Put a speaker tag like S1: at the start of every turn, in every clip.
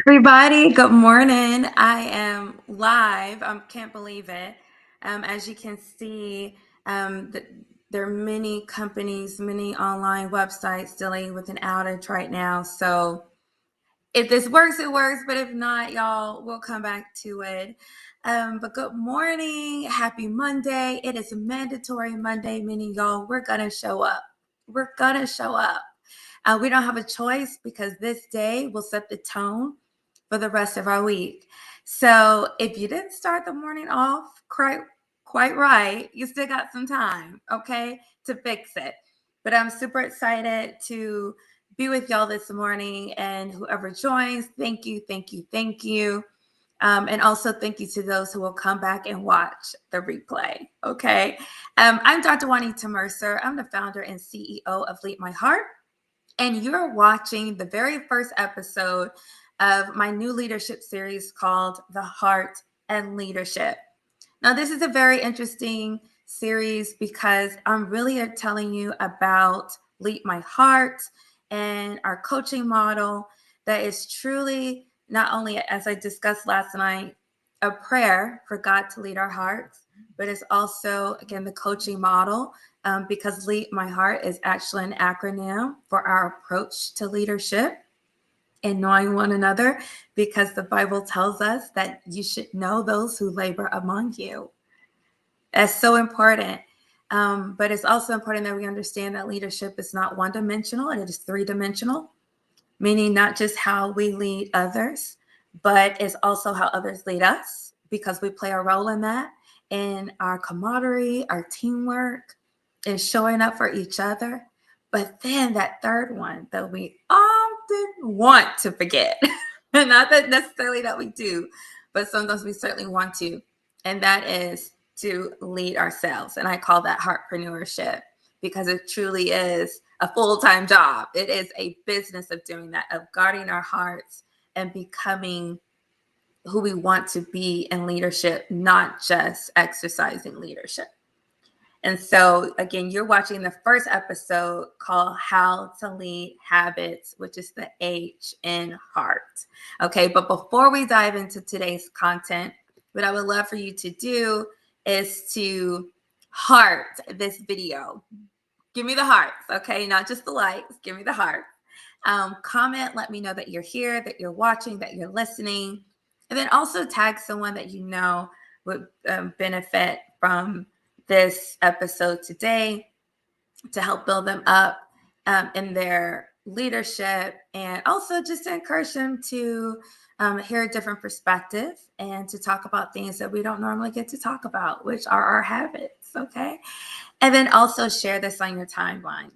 S1: Everybody, good morning. I am live. I can't believe it. As you can see, there are many companies, many online websites dealing with an outage right now. So if this works, it works. But if not, y'all, we'll come back to it. But good morning. Happy Monday. It is a mandatory Monday, meaning y'all, we're going to show up. We're going to show up. We don't have a choice because this day will set the tone for the rest of our week. So if you didn't start the morning off quite right, you still got some time, okay, to fix it. But I'm super excited to be with y'all this morning, and whoever joins, thank you, thank you, thank you. And also thank you to those who will come back and watch the replay, okay? I'm Dr. Juanita Mercer. I'm the founder and CEO of Lead My Heart, and you're watching the very first episode of my new leadership series called The Heart and Leadership. Now, this is a very interesting series because I'm really telling you about Lead My Heart and our coaching model that is truly not only, as I discussed last night, a prayer for God to lead our hearts, but it's also, again, the coaching model because Lead My Heart is actually an acronym for our approach to leadership and knowing one another, because the Bible tells us that you should know those who labor among you. That's so important. But it's also important that we understand that leadership is not one-dimensional, and it is three-dimensional, meaning not just how we lead others, but it's also how others lead us, because we play a role in that, in our camaraderie, our teamwork, and showing up for each other. But then that third one that we often want to forget, not that necessarily that we do, but sometimes we certainly want to, and that is to lead ourselves. And I call that heartpreneurship, because it truly is a full-time job. It is a business of doing that, of guarding our hearts and becoming who we want to be in leadership, not just exercising leadership. And so, again, you're watching the first episode called How to Lead Habits, which is the H in heart. Okay, but before we dive into today's content, what I would love for you to do is to heart this video. Give me the hearts, okay? Not just the likes, give me the heart. Comment, let me know that you're here, that you're watching, that you're listening. And then also tag someone that you know would benefit from this episode today to help build them up in their leadership, and also just to encourage them to hear a different perspective and to talk about things that we don't normally get to talk about, which are our habits, okay? And then also share this on your timeline.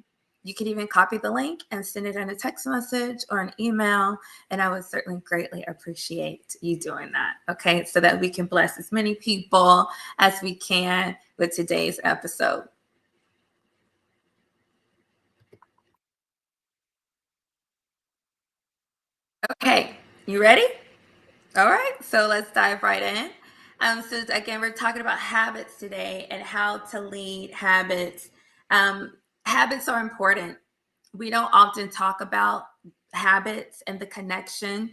S1: You can even copy the link and send it in a text message or an email, and I would certainly greatly appreciate you doing that, okay? So that we can bless as many people as we can with today's episode. Okay, you ready? All right, so let's dive right in. So again, we're talking about habits today and how to lead habits. Habits are important. We don't often talk about habits and the connection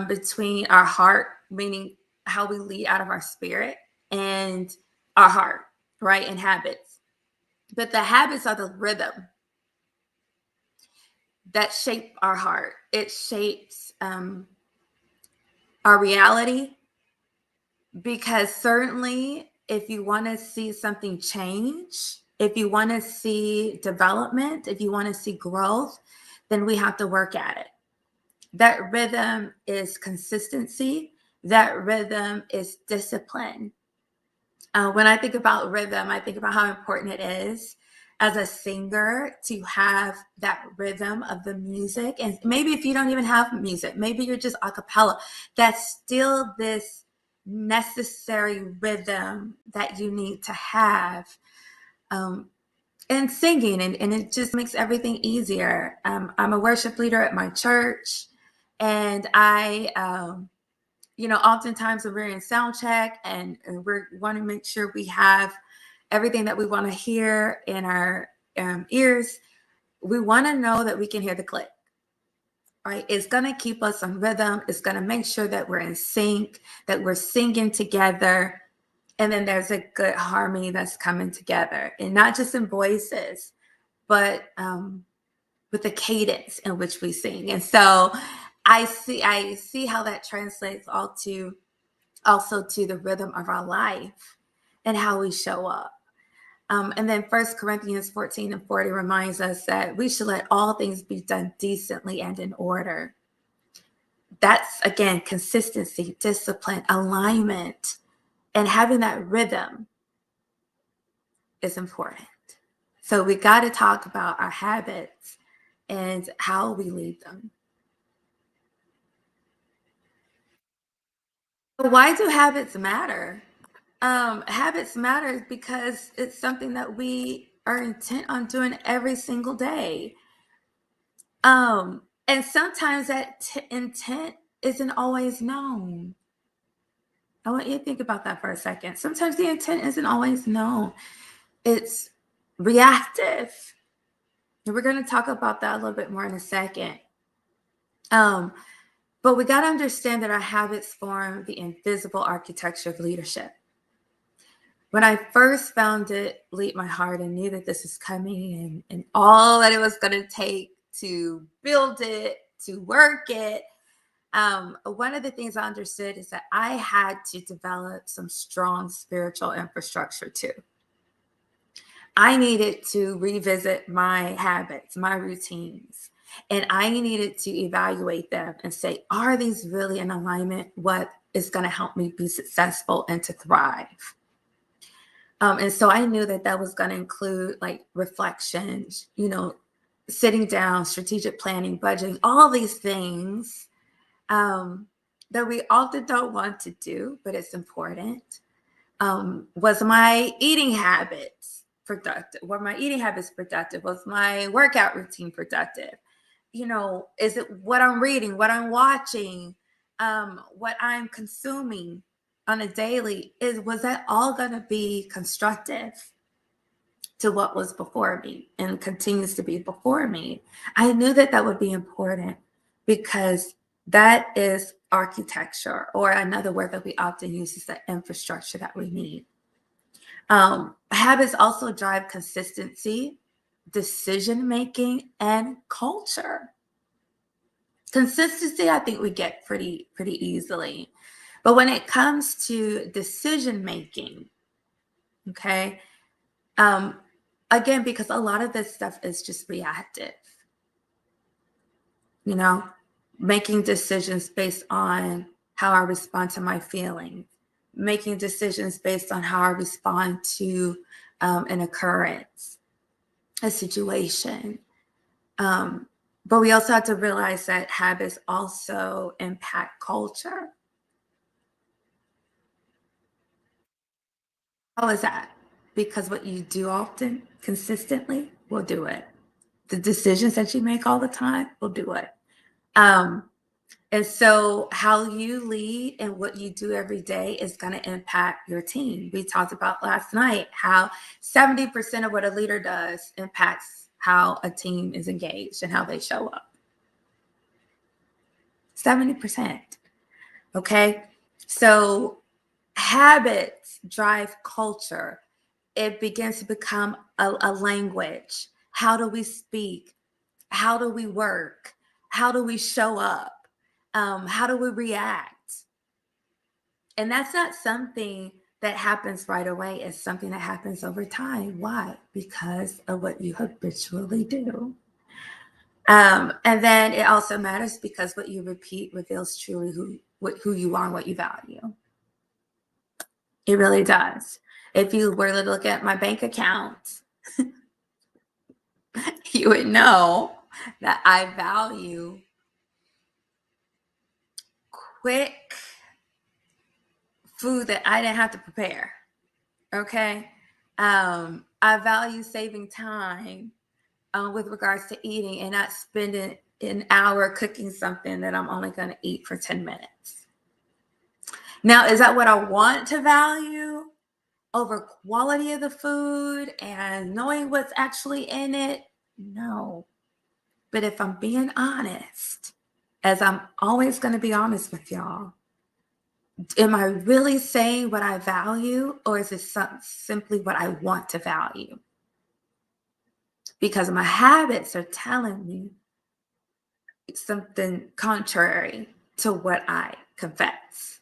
S1: between our heart, meaning how we lead out of our spirit, and our heart, right? And habits. But the habits are the rhythm that shape our heart. It shapes our reality, because certainly if you want to see something change, if you want to see development, if you want to see growth, then we have to work at it. That rhythm is consistency. That rhythm is discipline. When I think about rhythm, I think about how important it is as a singer to have that rhythm of the music. And maybe if you don't even have music, maybe you're just a cappella, that's still this necessary rhythm that you need to have in singing. And it just makes everything easier. I'm a worship leader at my church, and I oftentimes when we're in sound check and we want to make sure we have everything that we want to hear in our ears, we want to know that we can hear the click. right? It's going to keep us on rhythm. It's going to make sure that we're in sync, that we're singing together. And then there's a good harmony that's coming together, and not just in voices, but with the cadence in which we sing. And so I see how that translates also to the rhythm of our life and how we show up. And then 1 Corinthians 14:40 reminds us that we should let all things be done decently and in order. That's, again, consistency, discipline, alignment, and having that rhythm is important. So we got to talk about our habits and how we lead them. Why do habits matter? Habits matter because it's something that we are intent on doing every single day. And sometimes that intent isn't always known. I want you to think about that for a second. Sometimes the intent isn't always known. It's reactive. And we're going to talk about that a little bit more in a second. But we got to understand that our habits form the invisible architecture of leadership. When I first found it, Lead My Heart, and knew that this was coming and all that it was going to take to build it, to work it, one of the things I understood is that I had to develop some strong spiritual infrastructure too. I needed to revisit my habits, my routines, and I needed to evaluate them and say, are these really in alignment? What is going to help me be successful and to thrive? And so I knew that that was going to include like reflections, sitting down, strategic planning, budgeting, all these things that we often don't want to do, but it's important. Was my eating habits productive? Were my eating habits productive? Was my workout routine productive? Is it what I'm reading, what I'm watching, what I'm consuming on a daily? Was that all going to be constructive to what was before me and continues to be before me? I knew that that would be important because that is architecture, or another word that we often use is the infrastructure that we need. Habits also drive consistency, decision making, and culture. Consistency, I think we get pretty easily, but when it comes to decision making, okay, again, because a lot of this stuff is just reactive, you know, making decisions based on how I respond to my feelings, making decisions based on how I respond to an occurrence, a situation. But we also have to realize that habits also impact culture. How is that? Because what you do often, consistently, will do it. The decisions that you make all the time will do it. Um, And so, how you lead and what you do every day is going to impact your team. We talked about last night how 70% of what a leader does impacts how a team is engaged and how they show up. 70%. Okay. So, habits drive culture. It begins to become a language. How do we speak? How do we work? How do we show up? How do we react? And that's not something that happens right away. It's something that happens over time. Why? Because of what you habitually do. And then it also matters because what you repeat reveals truly who you are and what you value. It really does. If you were to look at my bank account, you would know that I value quick food that I didn't have to prepare. Okay. I value saving time with regards to eating and not spending an hour cooking something that I'm only going to eat for 10 minutes. Now, is that what I want to value over quality of the food and knowing what's actually in it? No. But if I'm being honest, as I'm always going to be honest with y'all, am I really saying what I value, or is it simply what I want to value? Because my habits are telling me something contrary to what I confess.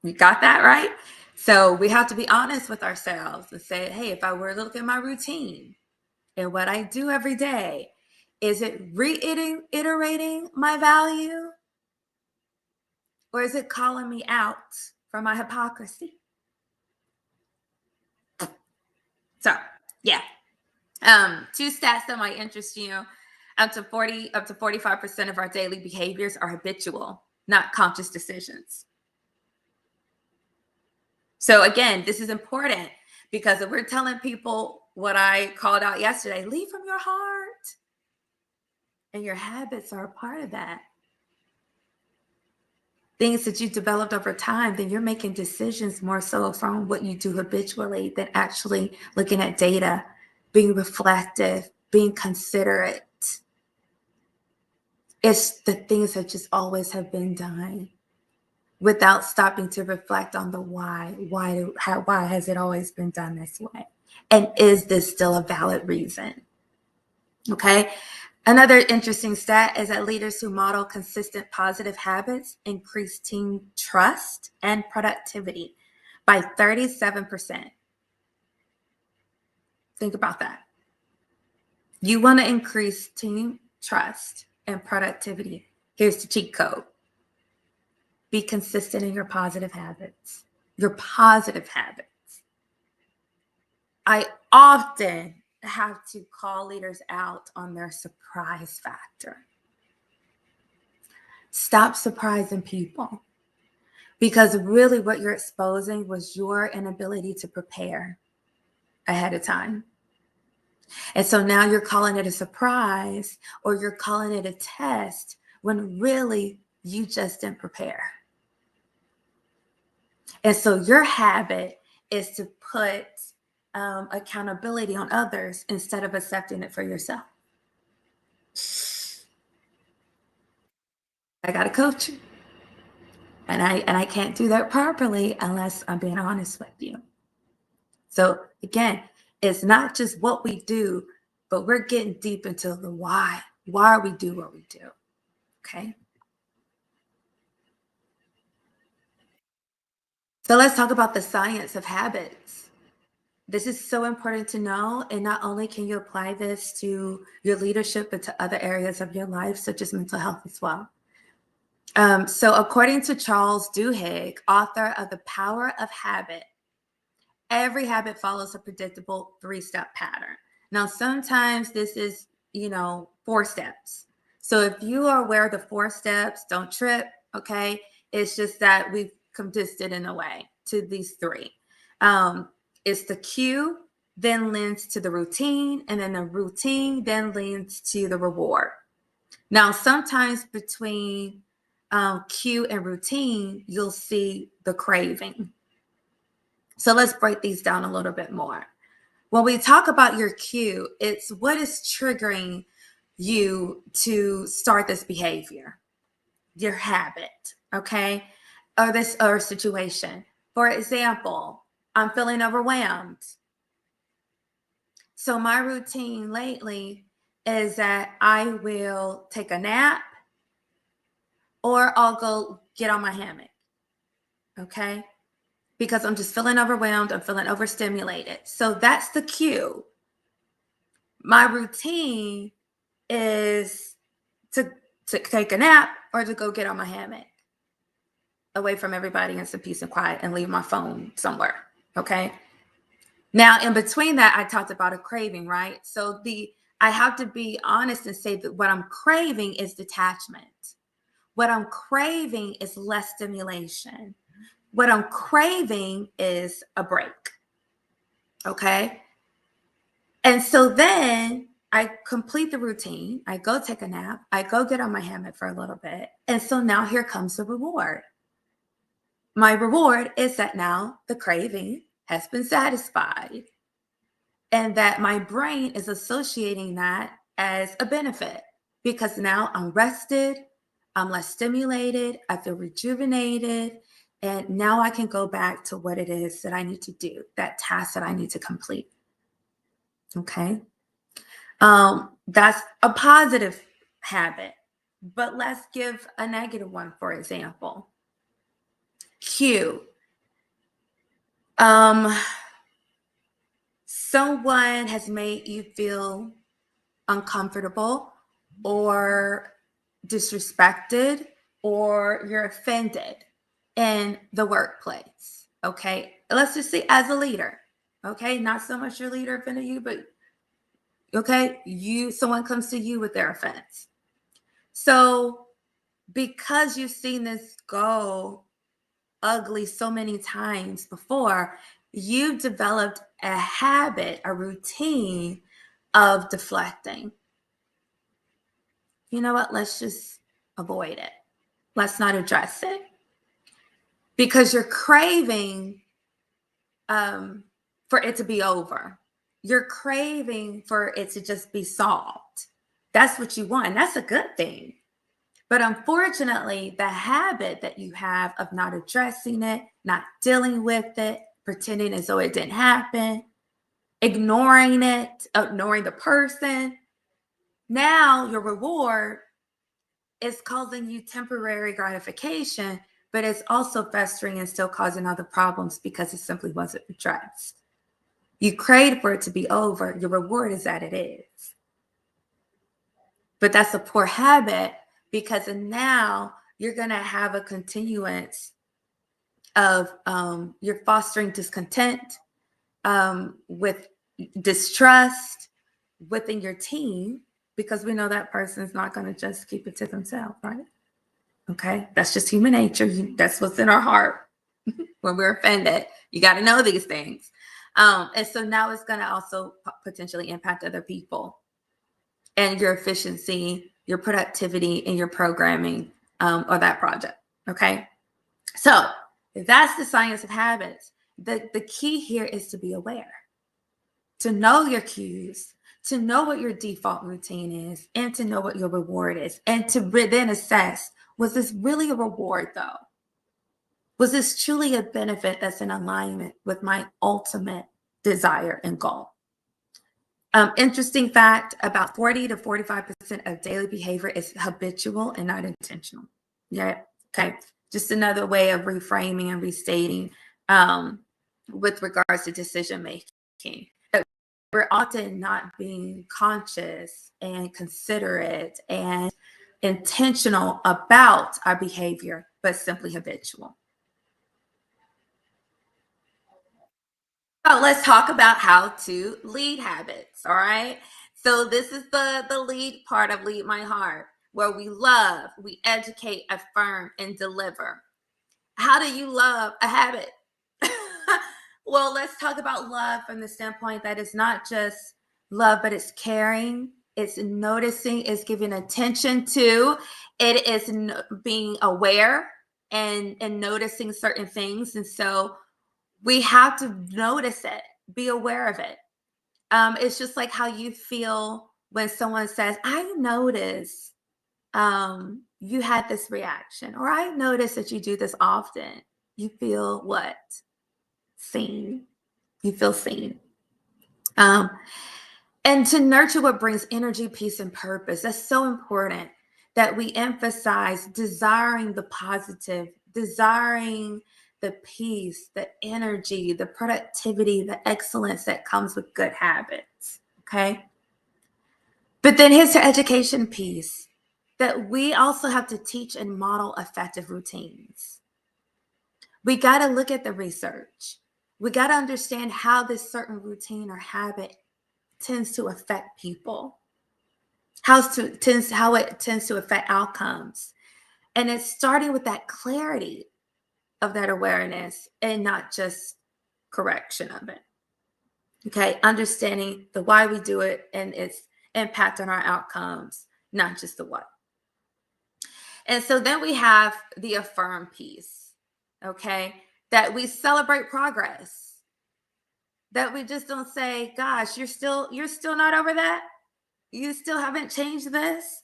S1: You got that right? So we have to be honest with ourselves and say, hey, if I were to look at my routine and what I do every day, is it reiterating my value, or is it calling me out for my hypocrisy? So, yeah. Two stats that might interest you. Up to 45% of our daily behaviors are habitual, not conscious decisions. So again, this is important because if we're telling people what I called out yesterday, lead from your heart, and your habits are a part of that. Things that you developed over time, then you're making decisions more so from what you do habitually than actually looking at data, being reflective, being considerate. It's the things that just always have been done without stopping to reflect on the why. Why has it always been done this way? And is this still a valid reason? Okay. Another interesting stat is that leaders who model consistent positive habits increase team trust and productivity by 37%. Think about that. You want to increase team trust and productivity. Here's the cheat code. Be consistent in your positive habits. Your positive habits. I often have to call leaders out on their surprise factor. Stop surprising people, because really what you're exposing was your inability to prepare ahead of time. And so now you're calling it a surprise, or you're calling it a test, when really you just didn't prepare. And so your habit is to put accountability on others instead of accepting it for yourself. I got to coach you. And I can't do that properly unless I'm being honest with you. So again, it's not just what we do, but we're getting deep into the why we do what we do. Okay. So let's talk about the science of habits. This is so important to know. And not only can you apply this to your leadership, but to other areas of your life, such as mental health as well. So according to Charles Duhigg, author of The Power of Habit, every habit follows a predictable 3-step pattern. Now, sometimes this is, 4 steps. So if you are aware of the 4 steps, don't trip, okay? It's just that we've condensed it in a way to these 3. It's the cue, then leads to the routine, and then the routine then leads to the reward. Now, sometimes between cue and routine, you'll see the craving. So let's break these down a little bit more. When we talk about your cue, it's what is triggering you to start this behavior, your habit, okay? Or situation. For example, I'm feeling overwhelmed. So my routine lately is that I will take a nap, or I'll go get on my hammock, okay? Because I'm just feeling overwhelmed, I'm feeling overstimulated. So that's the cue. My routine is to take a nap or to go get on my hammock, away from everybody in some peace and quiet, and leave my phone somewhere, okay? Now, in between that, I talked about a craving, right? So I have to be honest and say that what I'm craving is detachment. What I'm craving is less stimulation. What I'm craving is a break. Okay. And so then I complete the routine. I go take a nap. I go get on my hammock for a little bit. And so now here comes the reward. My reward is that now the craving has been satisfied, and that my brain is associating that as a benefit. because now I'm rested, I'm less stimulated, I feel rejuvenated, and now I can go back to what it is that I need to do, that task that I need to complete. Okay. That's a positive habit, but let's give a negative one, for example. Q. Um, Someone has made you feel uncomfortable or disrespected or you're offended in the workplace. Okay. Let's just say as a leader. Okay. Not so much your leader offended you, but okay, someone comes to you with their offense. So because you've seen this go ugly so many times before, you've developed a habit, a routine of deflecting. You know what? Let's just avoid it. Let's not address it because you're craving for it to be over. You're craving for it to just be solved. That's what you want. And that's a good thing. But unfortunately, the habit that you have of not addressing it, not dealing with it, pretending as though it didn't happen, ignoring it, ignoring the person, now your reward is causing you temporary gratification, but it's also festering and still causing other problems because it simply wasn't addressed. You prayed for it to be over. Your reward is that it is. But that's a poor habit because now you're going to have a continuance of you're fostering discontent with distrust within your team because we know that person's not going to just keep it to themselves, right? Okay, that's just human nature. That's what's in our heart when we're offended. You got to know these things. And so now it's going to also potentially impact other people and your efficiency, your productivity, and your programming or that project. Okay. So that's the science of habits. The key here is to be aware, to know your cues, to know what your default routine is, and to know what your reward is, and to then assess, was this really a reward though? Was this truly a benefit that's in alignment with my ultimate desire and goal? Interesting fact, about 40 to 45% of daily behavior is habitual and not intentional. Yeah. Okay. Just another way of reframing and restating with regards to decision making. We're often not being conscious and considerate and intentional about our behavior, but simply habitual. So let's talk about how to lead habits. All right. So this is the lead part of Lead My Heart, where we love, we educate, affirm, and deliver. How do you love a habit? Well, let's talk about love from the standpoint that it's not just love, but it's caring, it's noticing, it's giving attention to, it is being aware and noticing certain things. And so we have to notice it, be aware of it. It's just like how you feel when someone says, I notice you had this reaction, or I notice that you do this often. You feel what? Seen. You feel seen. Um, and to nurture what brings energy, peace, and purpose. That's so important that we emphasize desiring the positive, desiring the peace, the energy, the productivity, the excellence that comes with good habits. Okay. But then here's the education piece that we also have to teach and model effective routines. We got to look at the research. We got to understand how this certain routine or habit tends to affect people, how it tends to affect outcomes. And it's starting with that clarity of that awareness and not just correction of it. Okay, understanding the why we do it and its impact on our outcomes, not just the what. And so then we have the affirm piece, okay, that we celebrate progress, that we just don't say, gosh, you're still not over that. You still haven't changed this.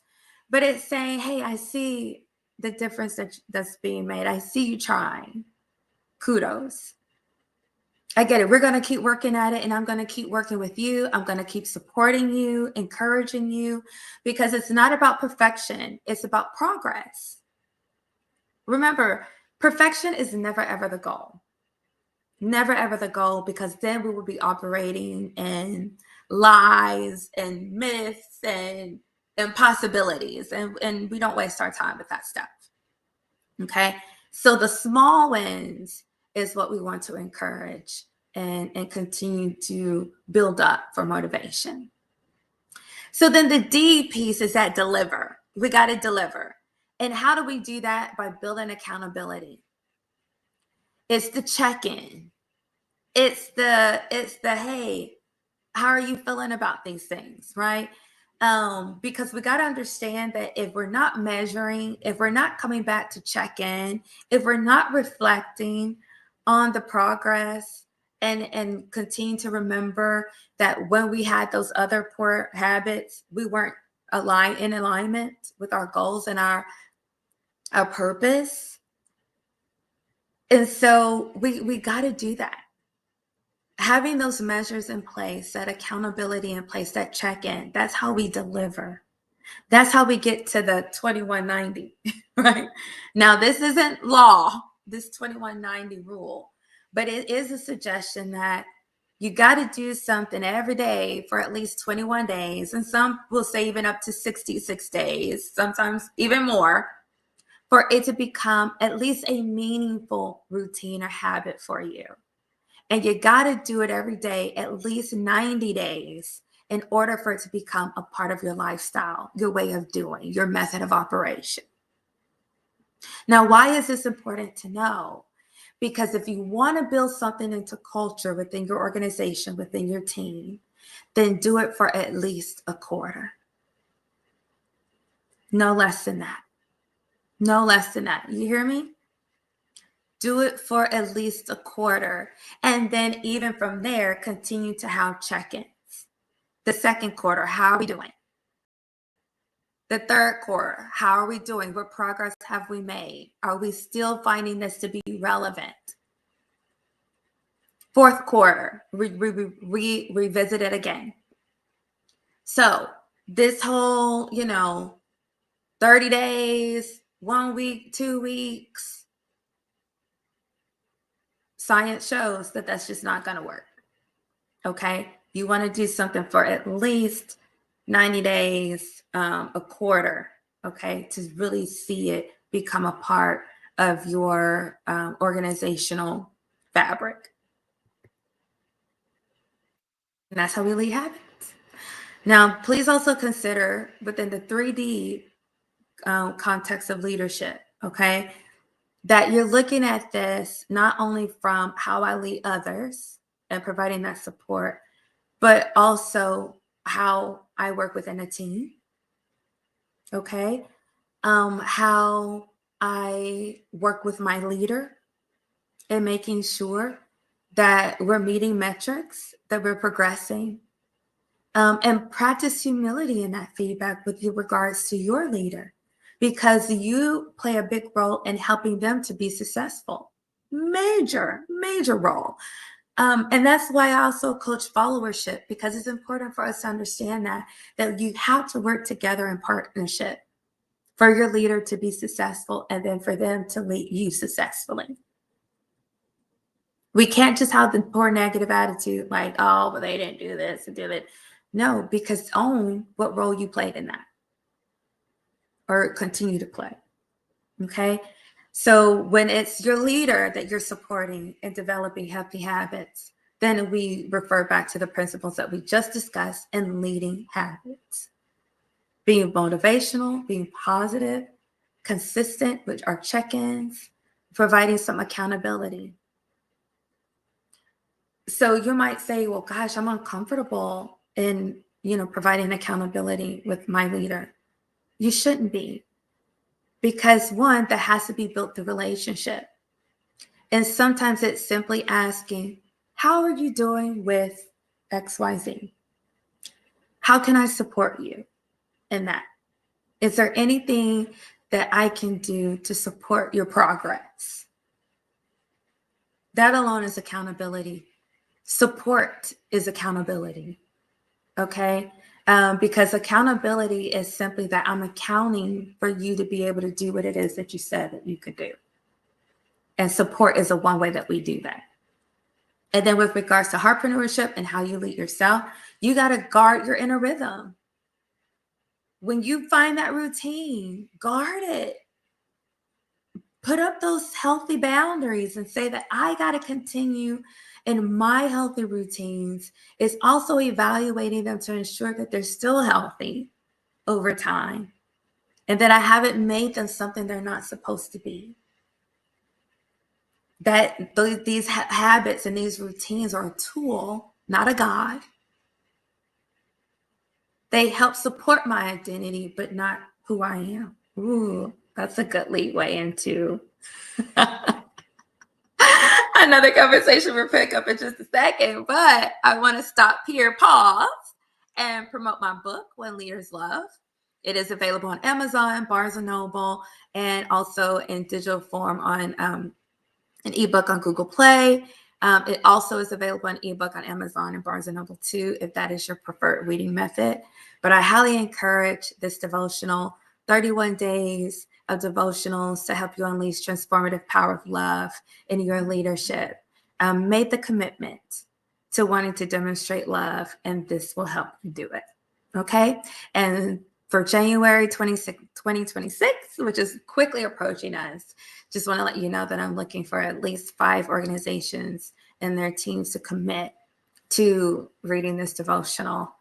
S1: but it's saying, hey, I see the difference that's being made. I see you trying. Kudos. I get it. We're going to keep working at it, and I'm going to keep working with you. I'm going to keep supporting you, encouraging you, because it's not about perfection. It's about progress. Remember, perfection is never, ever the goal. Never, ever the goal, because then we will be operating in lies and myths and impossibilities, and we don't waste our time with that stuff. Okay. So the small wins is what we want to encourage and continue to build up for motivation. So then the D piece is that deliver. We got to deliver. And how do we do that? By building accountability. It's the check-in. It's the hey, how are you feeling about these things, right? Because we got to understand that if we're not measuring, if we're not coming back to check in, if we're not reflecting on the progress and continue to remember that when we had those other poor habits, we weren't in alignment with our goals and our purpose. And so we got to do that. Having those measures in place, that accountability in place, that check-in, that's how we deliver. That's how we get to the 2190, right? Now, this isn't law, this 2190 rule, but it is a suggestion that you got to do something every day for at least 21 days. And some will say even up to 66 days, sometimes even more, for it to become at least a meaningful routine or habit for you. And you got to do it every day, at least 90 days, in order for it to become a part of your lifestyle, your way of doing, your method of operation. Now, why is this important to know? Because if you want to build something into culture within your organization, within your team, then do it for at least a quarter. No less than that. No less than that. You hear me? Do it for at least a quarter. And then even from there, continue to have check-ins. The second quarter, how are we doing? The third quarter, how are we doing? What progress have we made? Are we still finding this to be relevant? Fourth quarter, revisit it again. So this whole, 30 days, 1 week, 2 weeks, science shows that that's just not going to work. Okay. You want to do something for at least 90 days, a quarter, okay, to really see it become a part of your organizational fabric. And that's how we lead habits. Now, please also consider within the 3D context of leadership, okay, that you're looking at this not only from how I lead others and providing that support, but also how I work within a team. Okay. How I work with my leader and making sure that we're meeting metrics, that we're progressing, and practice humility in that feedback with regards to your leader, because you play a big role in helping them to be successful. Major, major role. And that's why I also coach followership, because it's important for us to understand that you have to work together in partnership for your leader to be successful and then for them to lead you successfully. We can't just have the poor negative attitude like, oh, but they didn't do this and do it. No, because own what role you played in that or continue to play. Okay. So when it's your leader that you're supporting and developing healthy habits, then we refer back to the principles that we just discussed in leading habits. Being motivational, being positive, consistent with our check-ins, providing some accountability. So you might say, well, gosh, I'm uncomfortable in, providing accountability with my leader. You shouldn't be. Because one, that has to be built through relationship. And sometimes it's simply asking, how are you doing with XYZ? How can I support you in that? Is there anything that I can do to support your progress? That alone is accountability. Support is accountability. Okay. Because accountability is simply that I'm accounting for you to be able to do what it is that you said that you could do. And support is a one way that we do that. And then with regards to heartpreneurship and how you lead yourself, you got to guard your inner rhythm. When you find that routine, guard it. Put up those healthy boundaries and say that I got to continue in my healthy routines. Is also evaluating them to ensure that they're still healthy over time and that I haven't made them something they're not supposed to be. That these habits and these routines are a tool, not a God. They help support my identity, but not who I am. Ooh, that's a good leeway into another conversation we'll pick up in just a second. But I want to stop here, pause, and promote my book, When Leaders Love. It is available on Amazon, Barnes and Noble, and also in digital form on an ebook on Google Play. It also is available on ebook on Amazon and Barnes and Noble too, if that is your preferred reading method. But I highly encourage this devotional, 31 days of devotionals to help you unleash transformative power of love in your leadership. Make the commitment to wanting to demonstrate love, and this will help you do it. Okay. And for January 26, 2026, which is quickly approaching us, just want to let you know that I'm looking for at least 5 organizations and their teams to commit to reading this devotional.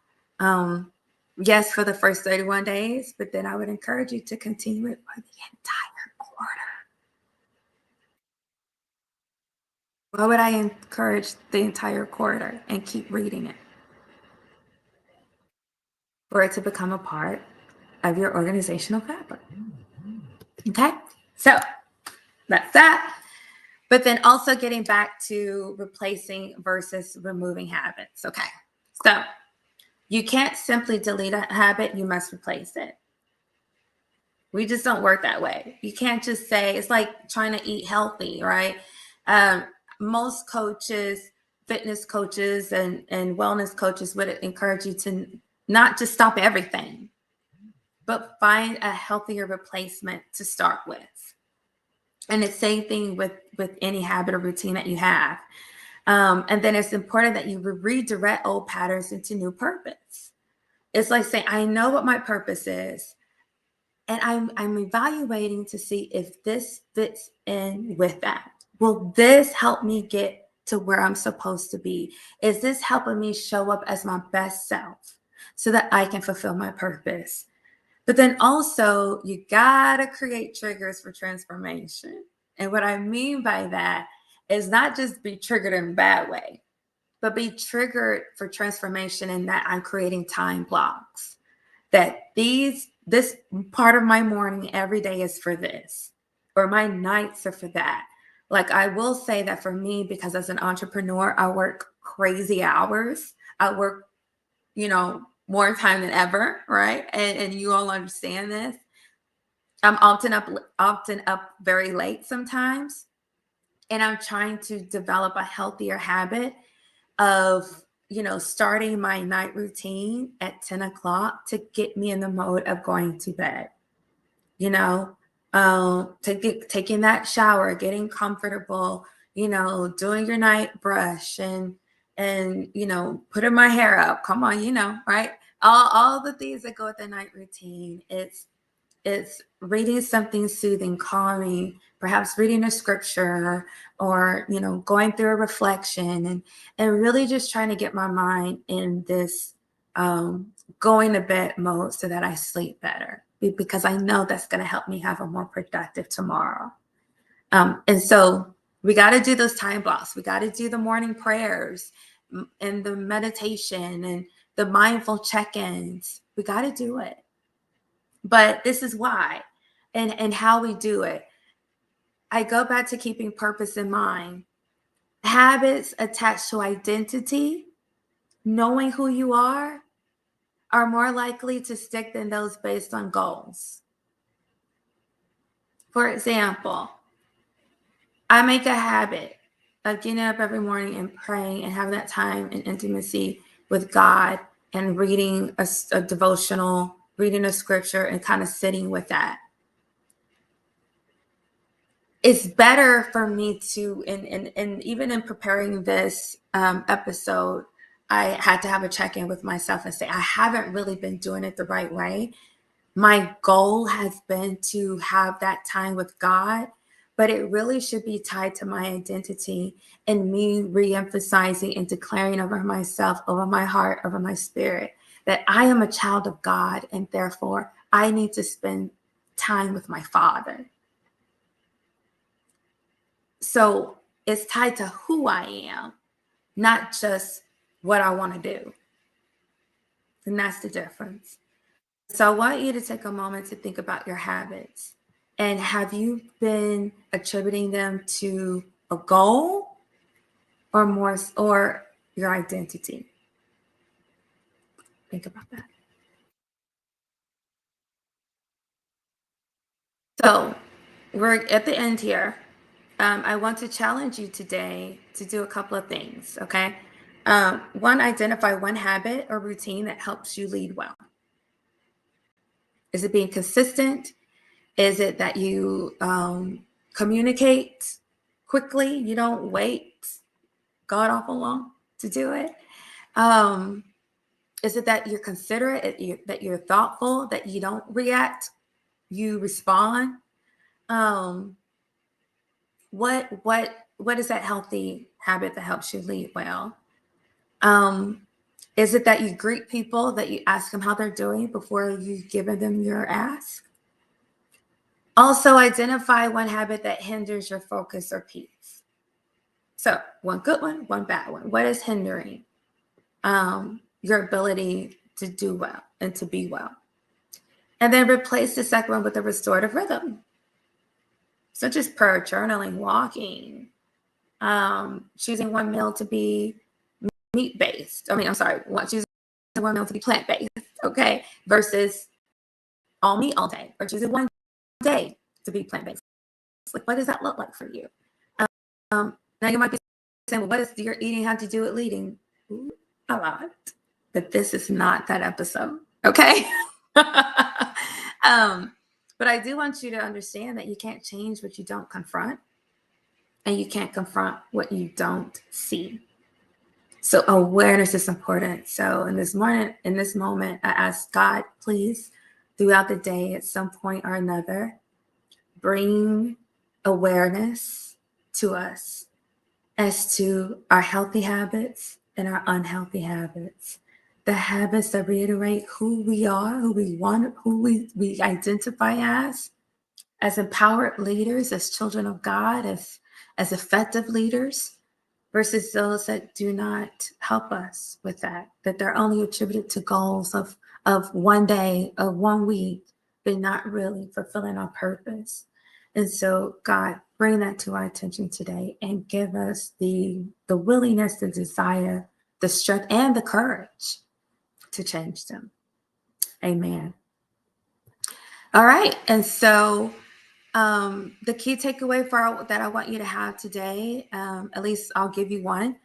S1: Yes, for the first 31 days, but then I would encourage you to continue it for the entire quarter. Why would I encourage the entire quarter and keep reading it? For it to become a part of your organizational fabric. Okay, so that's that. But then also getting back to replacing versus removing habits. Okay, so you can't simply delete a habit, you must replace it. We just don't work that way. You can't just say, it's like trying to eat healthy, right? Um, Most coaches, fitness coaches, and wellness coaches would encourage you to not just stop everything, but find a healthier replacement to start with. And the same thing with any habit or routine that you have. And then it's important that you redirect old patterns into new purpose. It's like saying, I know what my purpose is, and I'm evaluating to see if this fits in with that. Will this help me get to where I'm supposed to be? Is this helping me show up as my best self so that I can fulfill my purpose? But then also, you gotta create triggers for transformation. And what I mean by that is not just be triggered in a bad way, but be triggered for transformation in that I'm creating time blocks. That this part of my morning every day is for this, or my nights are for that. Like I will say that for me, because as an entrepreneur, I work crazy hours. I work, more time than ever, right? And you all understand this. I'm often up very late sometimes, and I'm trying to develop a healthier habit of starting my night routine at 10 o'clock to get me in the mode of going to bed. Taking that shower, getting comfortable, doing your night brush and putting my hair up. Come on, right? All the things that go with the night routine. It's reading something soothing, calming, perhaps reading a scripture or going through a reflection and really just trying to get my mind in this going to bed mode so that I sleep better, because I know that's going to help me have a more productive tomorrow. And so we got to do those time blocks. We got to do the morning prayers and the meditation and the mindful check-ins. We got to do it. But this is why and how we do it. I go back to keeping purpose in mind. Habits attached to identity, knowing who you are, are more likely to stick than those based on goals. For example, I make a habit of getting up every morning and praying and having that time and intimacy with God and reading a devotional, reading a scripture, and kind of sitting with that. It's better for me to, and even in preparing this episode, I had to have a check-in with myself and say, I haven't really been doing it the right way. My goal has been to have that time with God, but it really should be tied to my identity and me re-emphasizing and declaring over myself, over my heart, over my spirit, that I am a child of God, and therefore I need to spend time with my Father. So it's tied to who I am, not just what I want to do. And that's the difference. So I want you to take a moment to think about your habits. And have you been attributing them to a goal or your identity? Think about that. So we're at the end here. I want to challenge you today to do a couple of things, okay? One, identify one habit or routine that helps you lead well. Is it being consistent? Is it that you communicate quickly? You don't wait god awful long to do it? Is it that you're considerate, that you're thoughtful, that you don't react, you respond? What is that healthy habit that helps you lead well? Is it that you greet people, that you ask them how they're doing before you give them your ask? Also, identify one habit that hinders your focus or peace. So, one good one bad one. What is hindering your ability to do well and to be well? And then replace the second one with a restorative rhythm, such as prayer, journaling, walking, choosing one meal to be meat-based. Choosing one meal to be plant-based, okay, versus all meat all day, or choosing one day to be plant-based. Like, what does that look like for you? Now you might be saying, well, what does your eating have to do with leading? Ooh, a lot. But this is not that episode, okay? But I do want you to understand that you can't change what you don't confront, and you can't confront what you don't see. So awareness is important. So in this moment, I ask God, please, throughout the day, at some point or another, bring awareness to us as to our healthy habits and our unhealthy habits. The habits that reiterate who we are, who we want, who we identify as empowered leaders, as children of God, as effective leaders, versus those that do not help us with that they're only attributed to goals of one day, of 1 week, but not really fulfilling our purpose. And so, God, bring that to our attention today and give us the willingness, the desire, the strength, and the courage to change them. Amen. All right. And so the key takeaway that I want you to have today, at least I'll give you one,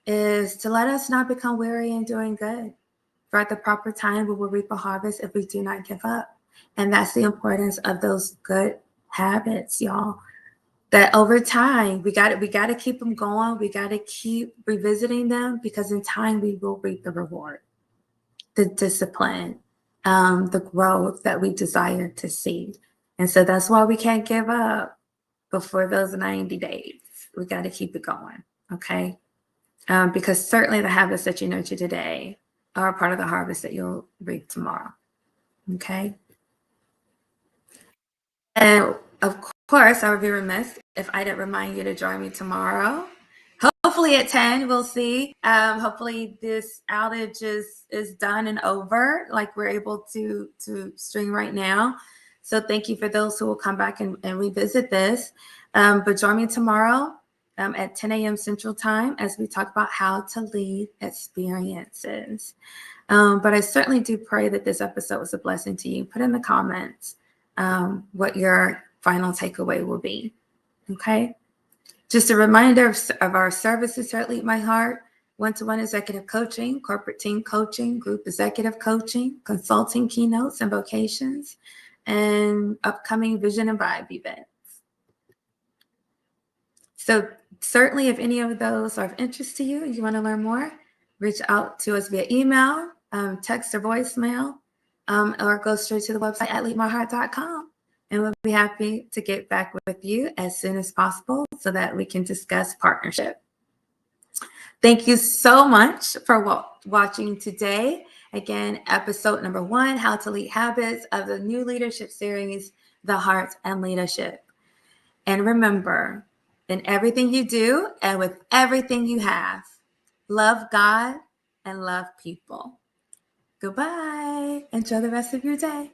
S1: is to let us not become weary in doing good. For at the proper time, we will reap a harvest if we do not give up. And that's the importance of those good habits, y'all. That over time, we got to keep them going. We got to keep revisiting them, because in time we will reap the reward, the discipline, the growth that we desire to see. And so that's why we can't give up before those 90 days. We got to keep it going, okay? Because certainly the habits that you nurture today are a part of the harvest that you'll reap tomorrow, okay? And of course, I would be remiss if I didn't remind you to join me tomorrow. Hopefully at 10, we'll see. Hopefully this outage is done and over, like we're able to stream right now. So thank you for those who will come back and revisit this. But join me tomorrow. at 10 a.m. Central Time as we talk about how to lead experiences. But I certainly do pray that this episode was a blessing to you. Put in the comments what your final takeaway will be. Okay. Just a reminder of our services here at Lead My Heart: one-to-one executive coaching, corporate team coaching, group executive coaching, consulting keynotes and vocations, and upcoming Vision and Vibe events. So certainly if any of those are of interest to you and you want to learn more, reach out to us via email, text or voicemail, or go straight to the website at leadmyheart.com. And we'll be happy to get back with you as soon as possible so that we can discuss partnership. Thank you so much for watching today. Again, episode number 1, How to Lead Habits of the new leadership series, The Heart and Leadership. And remember, in everything you do and with everything you have, love God and love people. Goodbye. Enjoy the rest of your day.